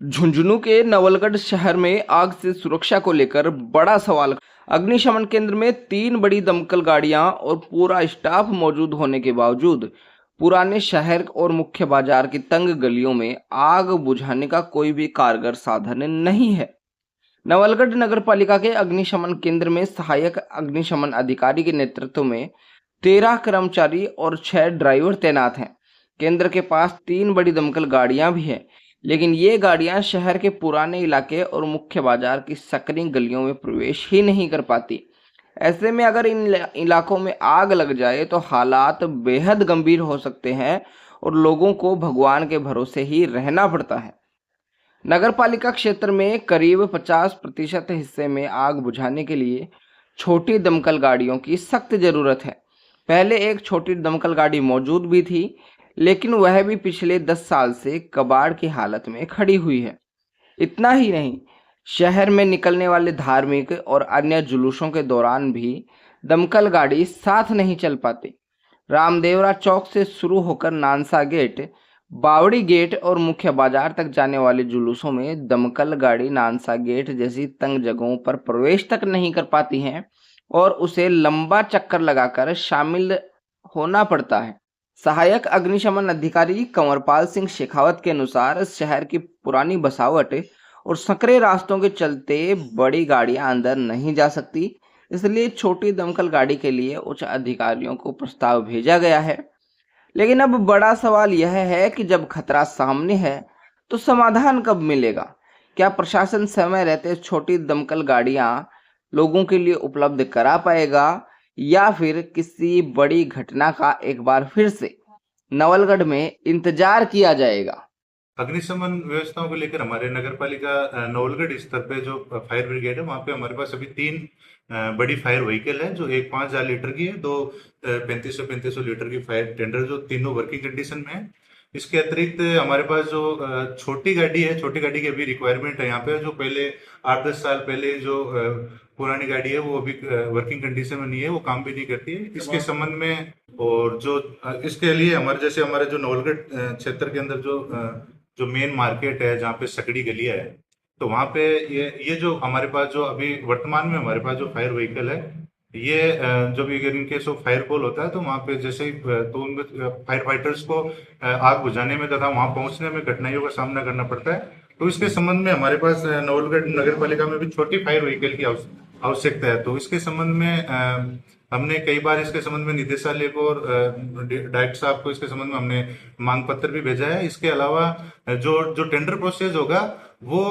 झुंझुनू के नवलगढ़ शहर में आग से सुरक्षा को लेकर बड़ा सवाल। अग्निशमन केंद्र में 3 बड़ी दमकल गाड़ियां और पूरा स्टाफ मौजूद होने के बावजूद पुराने शहर और मुख्य बाजार की तंग गलियों में आग बुझाने का कोई भी कारगर साधन नहीं है। नवलगढ़ नगर पालिका के अग्निशमन केंद्र में सहायक अग्निशमन अधिकारी के नेतृत्व में 13 कर्मचारी और 6 ड्राइवर तैनात हैं। केंद्र के पास 3 बड़ी दमकल गाड़ियां भी हैं, लेकिन ये गाड़ियां शहर के पुराने इलाके और मुख्य बाजार की सकरी गलियों में प्रवेश ही नहीं कर पाती। ऐसे में अगर इन इलाकों में आग लग जाए तो हालात बेहद गंभीर हो सकते हैं और लोगों को भगवान के भरोसे ही रहना पड़ता है। नगर पालिका क्षेत्र में करीब 50% हिस्से में आग बुझाने के लिए छोटी दमकल गाड़ियों की सख्त जरूरत है। पहले एक छोटी दमकल गाड़ी मौजूद भी थी, लेकिन वह भी पिछले 10 साल से कबाड़ की हालत में खड़ी हुई है। इतना ही नहीं, शहर में निकलने वाले धार्मिक और अन्य जुलूसों के दौरान भी दमकल गाड़ी साथ नहीं चल पाती। रामदेवरा चौक से शुरू होकर नानसा गेट, बावड़ी गेट और मुख्य बाजार तक जाने वाले जुलूसों में दमकल गाड़ी नानसा गेट जैसी तंग जगहों पर प्रवेश तक नहीं कर पाती हैं और उसे लंबा चक्कर लगाकर शामिल होना पड़ता है। सहायक अग्निशमन अधिकारी कंवरपाल सिंह शेखावत के अनुसार शहर की पुरानी बसावट और संकरे रास्तों के चलते बड़ी गाड़ियां अंदर नहीं जा सकती, इसलिए छोटी दमकल गाड़ी के लिए उच्च अधिकारियों को प्रस्ताव भेजा गया है। लेकिन अब बड़ा सवाल यह है कि जब खतरा सामने है तो समाधान कब मिलेगा? क्या प्रशासन समय रहते छोटी दमकल गाड़ियां लोगों के लिए उपलब्ध करा पाएगा, या फिर किसी बड़ी घटना का एक बार फिर से नवलगढ़ में इंतजार किया जाएगा? अग्निशमन व्यवस्थाओं को लेकर हमारे नगर पालिका नवलगढ़ स्तर पे जो फायर ब्रिगेड है, वहाँ पे हमारे पास अभी 3 बड़ी फायर व्हीकल है, जो एक 5,000 लीटर की है, दो 3500 लीटर की फायर टेंडर, जो तीनों वर्किंग कंडीशन में है। इसके अतिरिक्त हमारे पास जो छोटी गाड़ी है, छोटी गाड़ी की अभी रिक्वायरमेंट है यहाँ पे, जो पहले 8-10 साल पहले जो पुरानी गाड़ी है वो अभी वर्किंग कंडीशन में नहीं है, वो काम भी नहीं करती है। इसके संबंध में और जो इसके लिए हमारे जो नवलगढ़ क्षेत्र के अंदर जो मेन मार्केट है, जहाँ पे सकड़ी गलियां है, तो वहाँ पे ये जो हमारे पास जो अभी वर्तमान में हमारे पास जो फायर व्हीकल है, ये जब in case of fire call होता है तो वहाँ पे जैसे ही तो उन फायर फाइटर्स को आग बुझाने में तथा वहाँ पहुंचने में कठिनाइयों का सामना करना पड़ता है। तो इसके संबंध में हमारे पास नवलगढ़ नगर पालिका में भी छोटी फायर व्हीकल की आवश्यकता है। तो इसके संबंध में हमने कई बार इसके संबंध में निदेशालय को और डायरेक्टर साहब को इसके संबंध में हमने मांग पत्र भी भेजा है। इसके अलावा जो जो टेंडर प्रोसेस होगा वो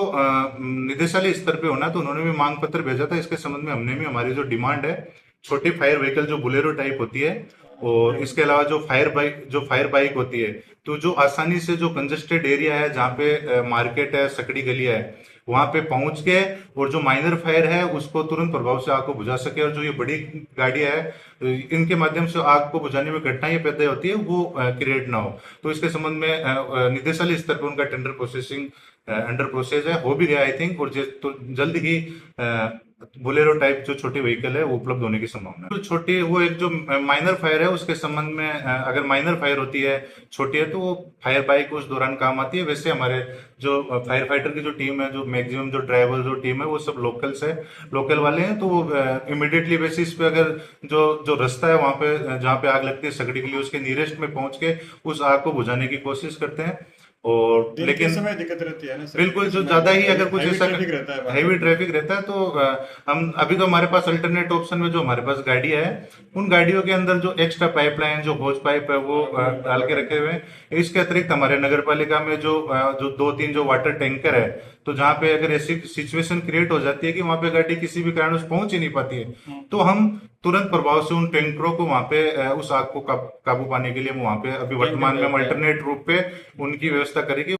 निदेशालय स्तर पे होना, तो उन्होंने भी मांग पत्र भेजा था। इसके संबंध में हमने भी हमारी जो डिमांड है, छोटी फायर व्हीकल जो बुलेरो टाइप होती है, और इसके अलावा जो फायर बाइक होती है, तो जो आसानी से जो कंजेस्टेड एरिया है, जहाँ पे मार्केट है, सकड़ी गलियां है, वहां पे पहुंच के और जो माइनर फायर है उसको तुरंत प्रभाव से आग को बुझा सके, और जो ये बड़ी गाड़ियां है इनके माध्यम से आग को बुझाने में कठिनाइयां पैदा होती है वो क्रिएट ना हो। तो इसके संबंध में निदेशालय स्तर पर उनका टेंडर प्रोसेसिंग अंडर प्रोसेस है, हो भी गया आई थिंक, और तो जल्द ही बोलेरो टाइप जो छोटी व्हीकल है वो उपलब्ध होने की संभावना है। तो छोटी वो एक जो माइनर फायर है उसके संबंध में अगर माइनर फायर होती है, छोटी है, तो वो फायर बाइक उस दौरान काम आती है। वैसे हमारे जो फायर फाइटर की जो टीम है, जो मैक्सिमम जो ड्राइवर जो टीम है वो सब लोकल्स है, लोकल वाले हैं। तो वो इमिडिएटली बेसिस पे अगर जो जो रास्ता है वहां पे जहाँ पे आग लगती है सकड़ी के लिए, उसके नियरेस्ट में पहुंच के उस आग को बुझाने की कोशिश करते हैं। और लेकिन समय दिक्कत रहती है ना सर, बिल्कुल, जो ज्यादा ही अगर कुछ ऐसा हैवी है। ट्रैफिक रहता है तो हम अभी तो हमारे पास अल्टरनेट ऑप्शन में जो हमारे पास गाड़ियां है, उन गाड़ियों के अंदर जो एक्स्ट्रा पाइपलाइन जो होज पाइप है वो डाल के रखे हुए हैं। इसके अतिरिक्त हमारे नगर पालिका में जो जो 2-3 जो वाटर टैंकर है, तो जहाँ पे अगर ऐसी सिचुएशन क्रिएट हो जाती है कि वहां पे गाड़ी किसी भी कारण से पहुंच ही नहीं पाती है, तो हम तुरंत प्रभाव से उन टैंकरों को वहां पे उस आग को काबू पाने के लिए वहां पे अभी वर्तमान में अल्टरनेट रूप पे उनकी व्यवस्था करेगी।